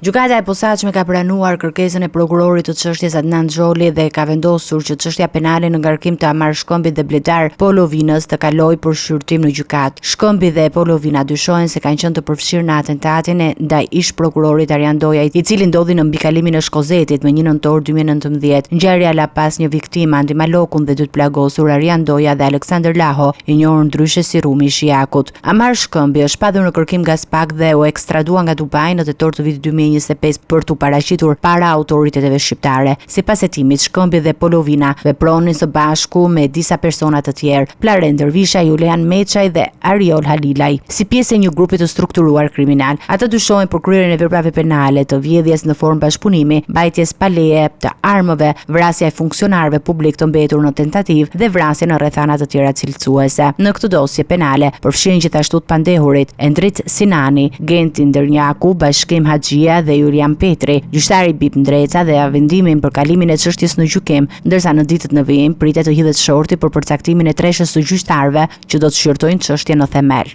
Gjykata e posaçme ka pranuar kërkesën e prokurorit të çështjes Adnan Xholi dhe ka vendosur që çështja penale në ngarkim të Amar Shkëmbit dhe Bledar Polovinës të kalojë për shqyrtim në gjykatë. Shkëmbi dhe Polovina dyshohen se kanë qenë të përfshirë në atentatin ndaj ish prokurorit Arjan Dojaj, i cili ndodhi në mbikalimin e Shkozetit më 1 nëntor 2019. Ngjarja la pas një viktimë Andi Malokun dhe dy të plagosur Arjan Doja dhe Aleksandër Laho, i njohur ndryshe si Rumi i Shiakut. Amar Shkëmbi është padhur në kërkim Gazpak dhe u ekstradua nga Dubai në tetor të vitit 2025 për t'u paraqitur para autoriteteve shqiptare. Sipas hetimit, Shkëmbi dhe Polovina vepronin së bashku me disa persona të tjerë, Plaren Dervisha, Julian Meçaj dhe Ariol Halilaj, si pjesë e një grupi të strukturuar kriminal. Ata dyshohen për kryerjen e veprave penale të vjedhjes në formë bashkëpunimi, mbajtjes pa leje të armëve, vrasja e funksionarëve publik të mbetur në tentativë dhe vrasje në rrethana të tjera cilësuese. Në këtë dosje penale përfshihen gjithashtu të pandehurit Endrit Sinani, Genti Ndernjaku, Bashkim Haxhia dhe Julian Petri. Gjyqtari Bip Ndreca dhe vendimin për kalimin e çështjes në gjykim, ndërsa në ditët në vijim pritet të hidhet shorti për përcaktimin e treshës së gjyqtarëve që do të shqyrtojnë çështjen në themel.